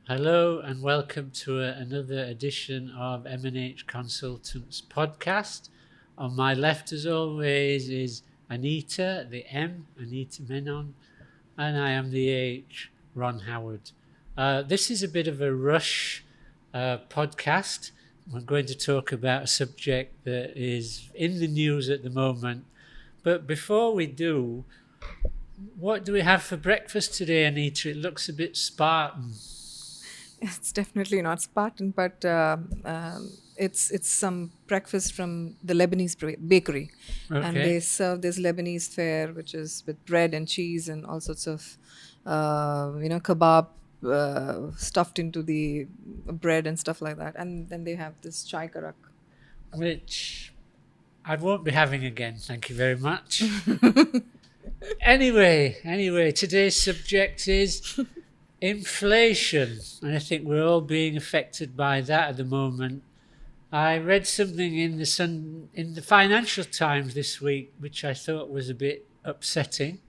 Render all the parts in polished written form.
Hello and welcome to another edition of M&H Consultants podcast. On my left, as always, is Anita, the M, Anita Menon, and I am the H, Ron Howard. This is a bit of a rush podcast. We're going to talk about a subject that is in the news at the moment. But before we do, what do we have for breakfast today, Anita? It looks a bit Spartan. It's definitely not Spartan, but it's some breakfast from the Lebanese bakery, and Okay. they serve this Lebanese fare, which is with bread and cheese and all sorts of kebab stuffed into the bread and stuff like that, and then they have this chai karak. Which I won't be having again. Thank you very much. Anyway, today's subject is inflation, and I think we're all being affected by that at the moment. I read something in the Financial Times this week, which I thought was a bit upsetting.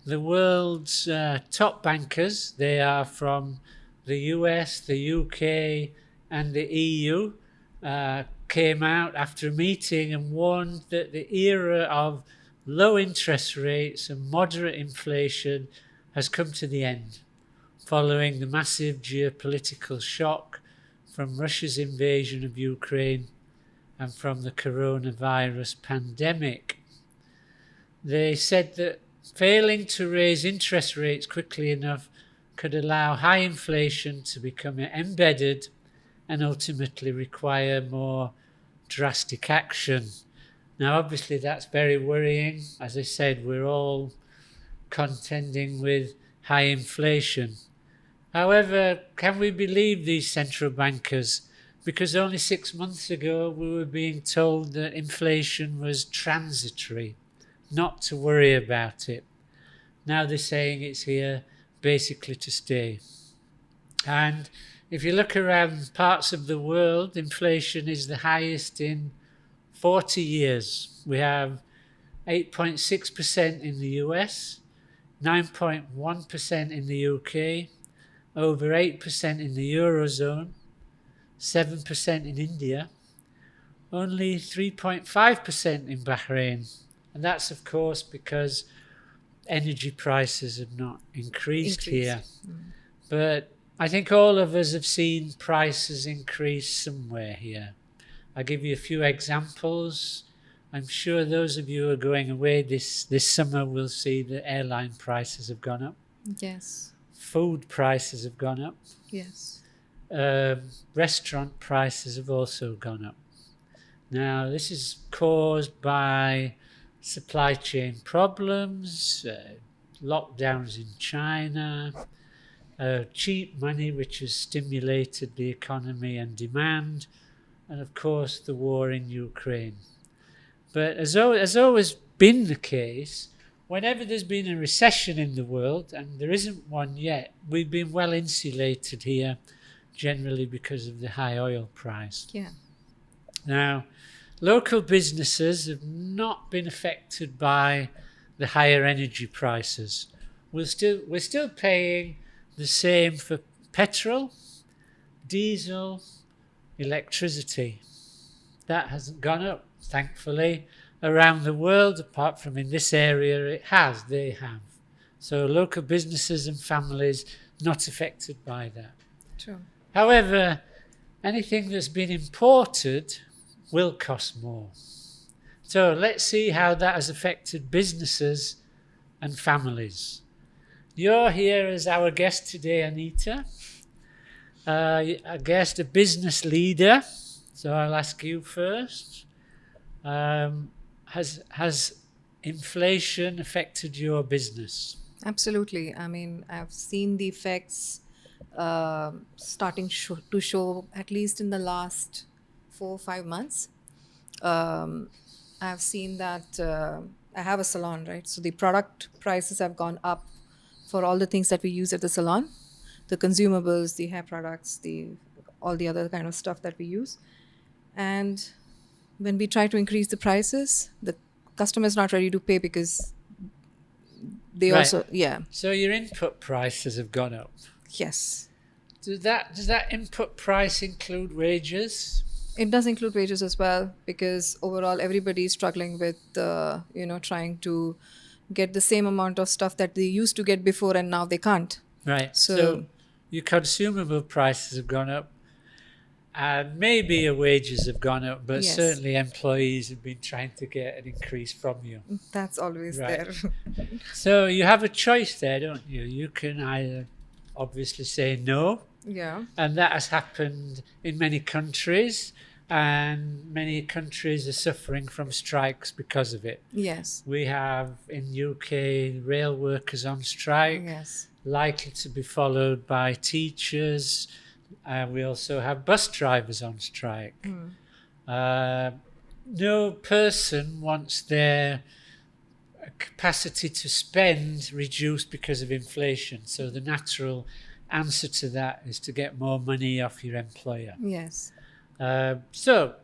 The world's top bankers, they are from the US, the UK, and the EU, came out after a meeting and warned that the era of low interest rates and moderate inflation has come to the end, following the massive geopolitical shock from Russia's invasion of Ukraine and from the coronavirus pandemic. They said that failing to raise interest rates quickly enough could allow high inflation to become embedded and ultimately require more drastic action. Now, obviously, that's very worrying. As I said, we're all contending with high inflation. However, can we believe these central bankers? Because only 6 months ago we were being told that inflation was transitory, not to worry about it. Now they're saying it's here basically to stay. And if you look around parts of the world, inflation is the highest in 40 years. We have 8.6% in the US, 9.1% in the UK, over 8% in the Eurozone, 7% in India, only 3.5% in Bahrain. And that's, of course, because energy prices have not increased here. But I think all of us have seen prices increase somewhere here. I'll give you a few examples. I'm sure those of you who are going away this summer will see that airline prices have gone up. Yes. Food prices have gone up. Yes. Restaurant prices have also gone up. Now, this is caused by supply chain problems, lockdowns in China, cheap money which has stimulated the economy and demand, and of course the war in Ukraine. But as always been the case, whenever there's been a recession in the world, and there isn't one yet, we've been well insulated here, generally because of the high oil price. Yeah. Now, local businesses have not been affected by the higher energy prices. We're still paying the same for petrol, diesel, electricity. That hasn't gone up, thankfully. Around the world, apart from in this area, they have. So local businesses and families not affected by that. True. However, anything that's been imported will cost more. So let's see how that has affected businesses and families. You're here as our guest today, Anita. A guest, a business leader. So I'll ask you first. Has inflation affected your business? Absolutely. I mean, I've seen the effects starting to show at least in the last 4 or 5 months. I've seen that I have a salon, right? So the product prices have gone up for all the things that we use at the salon, the consumables, the hair products, all the other kind of stuff that we use. And when we try to increase the prices, the customer is not ready to pay because they Right. also, yeah, So your input prices have gone up. yes. Does that input price include wages? It does include wages as well, because overall everybody is struggling with trying to get the same amount of stuff that they used to get before and now they can't. Right. So So your consumable prices have gone up, and maybe your wages have gone up, but Yes. certainly employees have been trying to get an increase from you. that's always Right. there. So you have a choice there, don't you? You can either obviously say no, Yeah. and that has happened in many countries, and many countries are suffering from strikes because of it. Yes. We have in UK rail workers on strike, Yes. likely to be followed by teachers. We also have bus drivers on strike. No person wants their capacity to spend reduced because of inflation. So the natural answer to that is to get more money off your employer. Yes. So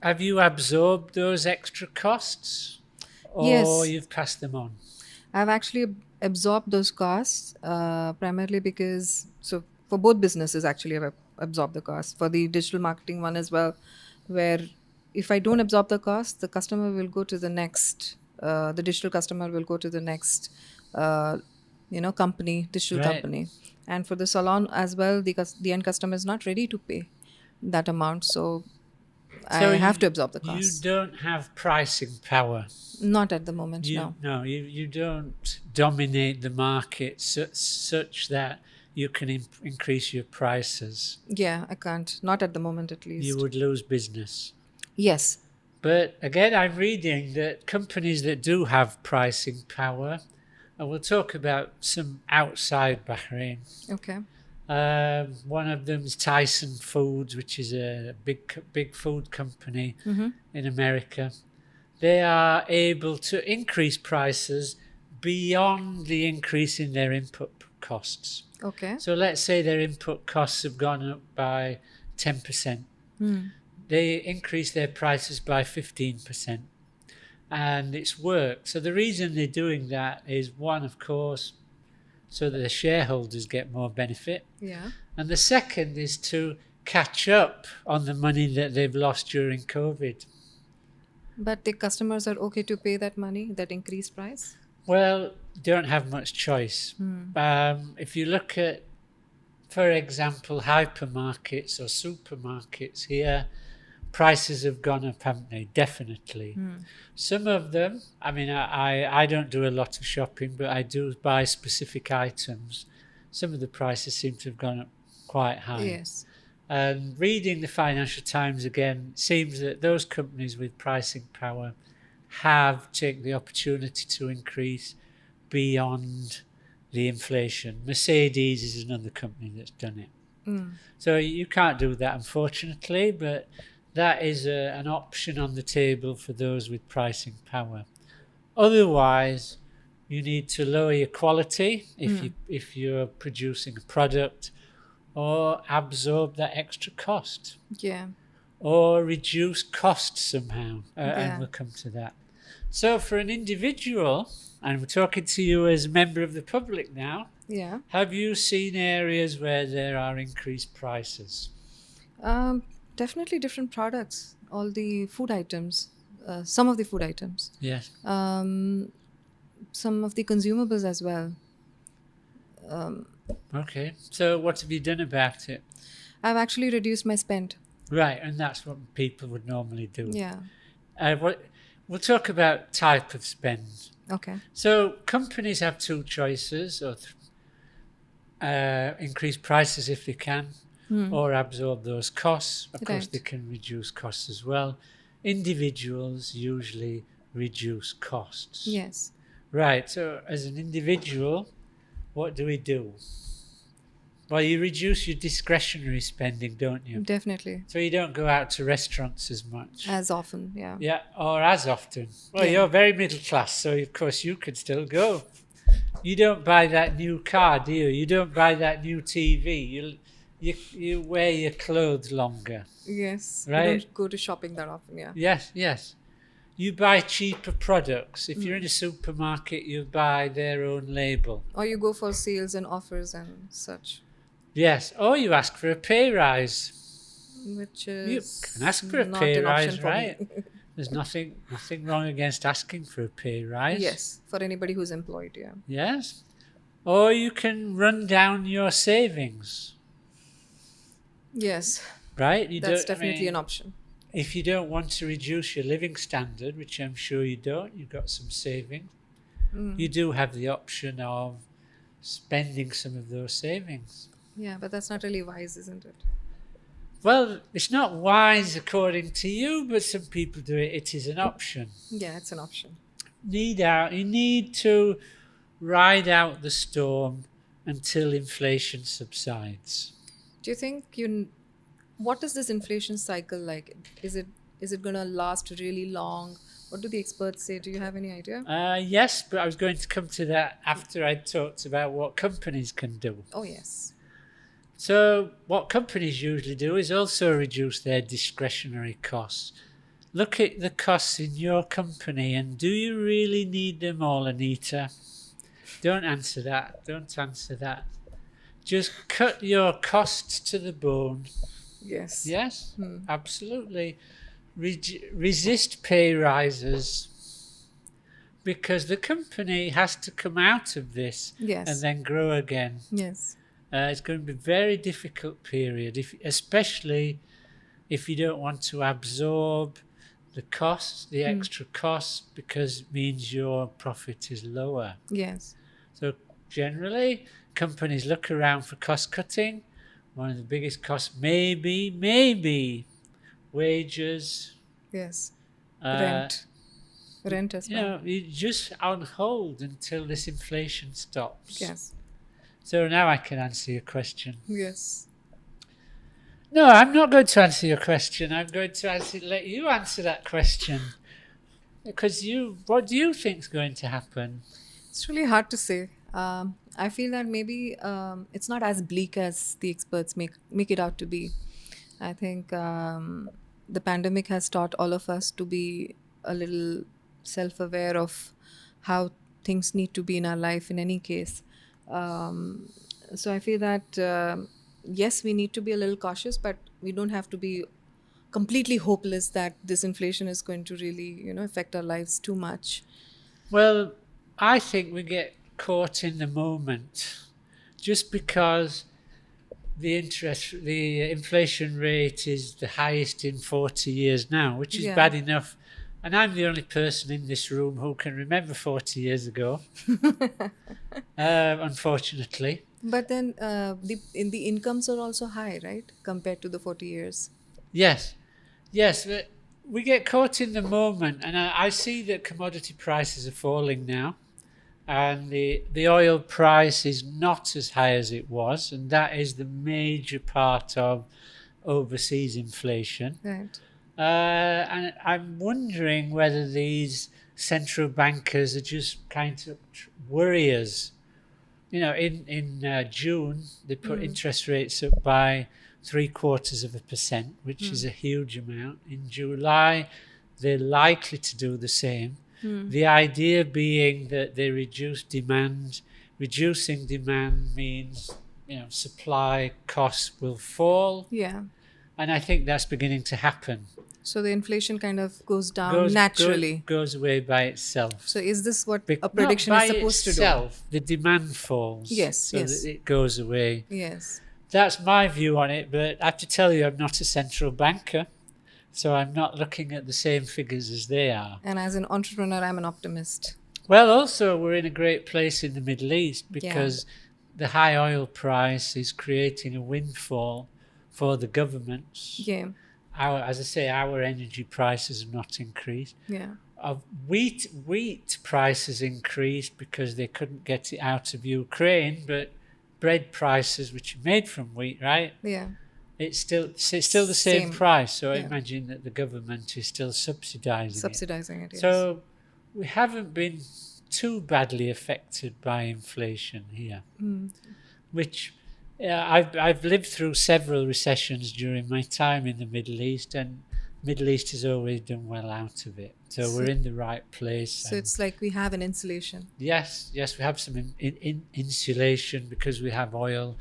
have you absorbed those extra costs, or Yes. you've passed them on? I've actually absorbed those costs primarily because, so for both businesses, actually, I've absorbed the costs. For the digital marketing one as well, where if I don't absorb the cost, the customer will go to the next, the digital customer will go to the next, company, digital Right. company. And for the salon as well, the end customer is not ready to pay that amount. So I have to absorb the You cost. don't have pricing power. Not at the moment, no. You don't dominate the market such that you can increase your prices. Yeah, I can't. Not at the moment, at least. You would lose business. Yes. But again, I'm reading that companies that do have pricing power, and we'll talk about some outside Bahrain. Okay. One of them is Tyson Foods, which is a big food company in America. They are able to increase prices beyond the increase in their input costs. Okay. So let's say their input costs have gone up by 10%. They increase their prices by 15%. And it's worked. So the reason they're doing that is, one, of course, so that the shareholders get more benefit. Yeah. And the second is to catch up on the money that they've lost during COVID. But the customers are okay to pay that money, that increased price? Well, don't have much choice. If you look at, for example, hypermarkets or supermarkets here, prices have gone up, haven't they? Definitely. Some of them, I mean, I don't do a lot of shopping, but I do buy specific items. Some of the prices seem to have gone up quite high. Yes. And reading the Financial Times again, it seems that those companies with pricing power have taken the opportunity to increase beyond the inflation. Mercedes is another company that's done it. So you can't do that, unfortunately, but that is an option on the table for those with pricing power. Otherwise, you need to lower your quality if you're producing a product, or absorb that extra cost, Yeah. or reduce costs somehow, Yeah. and we'll come to that. So for an individual, and we're talking to you as a member of the public now, Yeah. have you seen areas where there are increased prices? Definitely different products. All the food items. Some of the food items. Yes. Some of the consumables as well. Okay. So what have you done about it? I've actually reduced my spend. Right, and that's what people would normally do. Yeah. We'll talk about type of spend. Okay. So companies have two choices, or increase prices if they can, or absorb those costs. Of course, Right. they can reduce costs as well. Individuals usually reduce costs. Yes. Right, so as an individual, what do we do? Well, you reduce your discretionary spending, don't you? Definitely. So you don't go out to restaurants as much. As often. Yeah. Yeah, or as often. Well, Yeah. you're very middle class, so of course you could still go. You don't buy that new car, do you? You don't buy that new TV. You wear your clothes longer. Yes. Right. You don't go to shopping that often. Yeah. Yes. You buy cheaper products. If you're in a supermarket, you buy their own label. Or you go for sales and offers and such. Yes, or you ask for a pay rise. which You is can ask for a not pay an option rise, for right? me. There's nothing wrong against asking for a pay rise. Yes, for anybody who's employed, yeah. Yes. Or you can run down your savings, Yes, right? You that's don't, I definitely an mean, option. if you don't want to reduce your living standard, which I'm sure you don't, you've got some savings, you do have the option of spending some of those savings. Yeah, but that's not really wise, isn't it? Well, it's not wise according to you, but some people do it. It is an option. Yeah, it's an option. You need to ride out the storm until inflation subsides. Do you think what is this inflation cycle like? Is it gonna last really long? What do the experts say? Do you have any idea? Yes, but I was going to come to that after I talked about what companies can do. Oh yes. So, what companies usually do is also reduce their discretionary costs. Look at the costs in your company and do you really need them all, Anita? Don't answer that. Don't answer that. Just cut your costs to the bone. Yes. Yes, absolutely. Resist pay rises because the company has to come out of this Yes. and then grow again. Yes. It's going to be a very difficult period, especially if you don't want to absorb the costs, the extra costs, because it means your profit is lower. Yes. So generally, companies look around for cost cutting. One of the biggest costs maybe wages. Yes. Uh, Rent as you well. know, you just on hold until this inflation stops. Yes. So now I can answer your question. Yes. No, I'm not going to answer your question. I'm going to let you answer that question. Because what do you think is going to happen? It's really hard to say. I feel that maybe it's not as bleak as the experts make it out to be. I think the pandemic has taught all of us to be a little self-aware of how things need to be in our life in any case. So I feel that yes, we need to be a little cautious, but we don't have to be completely hopeless that this inflation is going to really, affect our lives too much. Well, I think we get caught in the moment just because the inflation rate is the highest in 40 years now, which is Yeah. bad enough. And I'm the only person in this room who can remember 40 years ago, unfortunately. But then the incomes are also high, right, compared to the 40 years. Yes, but we get caught in the moment, and I see that commodity prices are falling now, and the oil price is not as high as it was, and that is the major part of overseas inflation. Right. And I'm wondering whether these central bankers are just kind of worriers. You know, in June they put interest rates up by 0.75%, which is a huge amount. In July, they're likely to do the same. The idea being that they reduce demand. Reducing demand means, supply costs will fall, Yeah. and I think that's beginning to happen. So the inflation kind of goes down naturally. Goes away by itself. So is this what a Not prediction by is supposed itself, the demand falls. Yes, so yes. that it goes away. to do? Yes. That's my view on it, but I have to tell you, I'm not a central banker, so I'm not looking at the same figures as they are. And as an entrepreneur, I'm an optimist. Well, also, we're in a great place in the Middle East because the high oil price is creating a windfall for the governments. Yeah. As I say, our energy prices have not increased. Yeah. Wheat prices increased because they couldn't get it out of Ukraine, but bread prices, which are made from wheat, right? Yeah. It's still the same price. So I Yeah. imagine that the government is still subsidising Subsidizing it. Yes. So we haven't been too badly affected by inflation here, which I've lived through several recessions during my time in the Middle East, and Middle East has always done well out of it. So we're in the right place. So it's like we have an insulation. Yes, we have some insulation because we have oil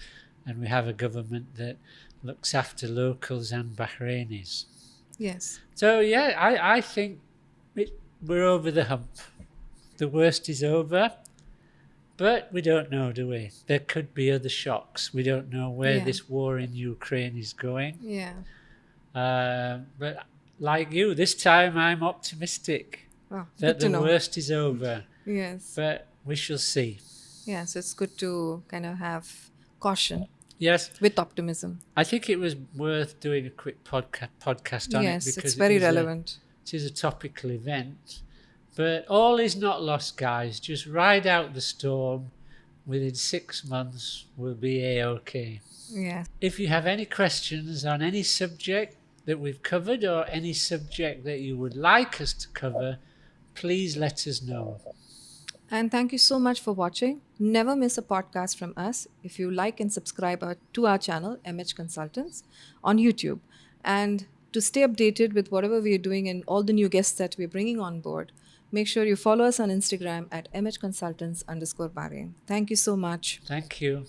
and we have a government that looks after locals and Bahrainis. Yes. So yeah, I think we're over the hump. The worst is over, but we don't know, do we? There could be other shocks. We don't know where Yeah. this war in Ukraine is going. Yeah. But like you, this time I'm optimistic Oh, that good to the know. worst is over. Yes. But we shall see. Yeah. So it's good to kind of have caution Yes, with optimism. I think it was worth doing a quick podcast on Yes, it because it's very it is relevant. it is a topical event. But all is not lost, guys. Just ride out the storm. Within 6 months, we'll be A-OK. Yeah. If you have any questions on any subject that we've covered or any subject that you would like us to cover, please let us know. And thank you so much for watching. Never miss a podcast from us if you like and subscribe to our channel, MH Consultants, on YouTube. And to stay updated with whatever we are doing and all the new guests that we're bringing on board, make sure you follow us on Instagram at mhconsultants_Bahrain. Thank you so much. Thank you.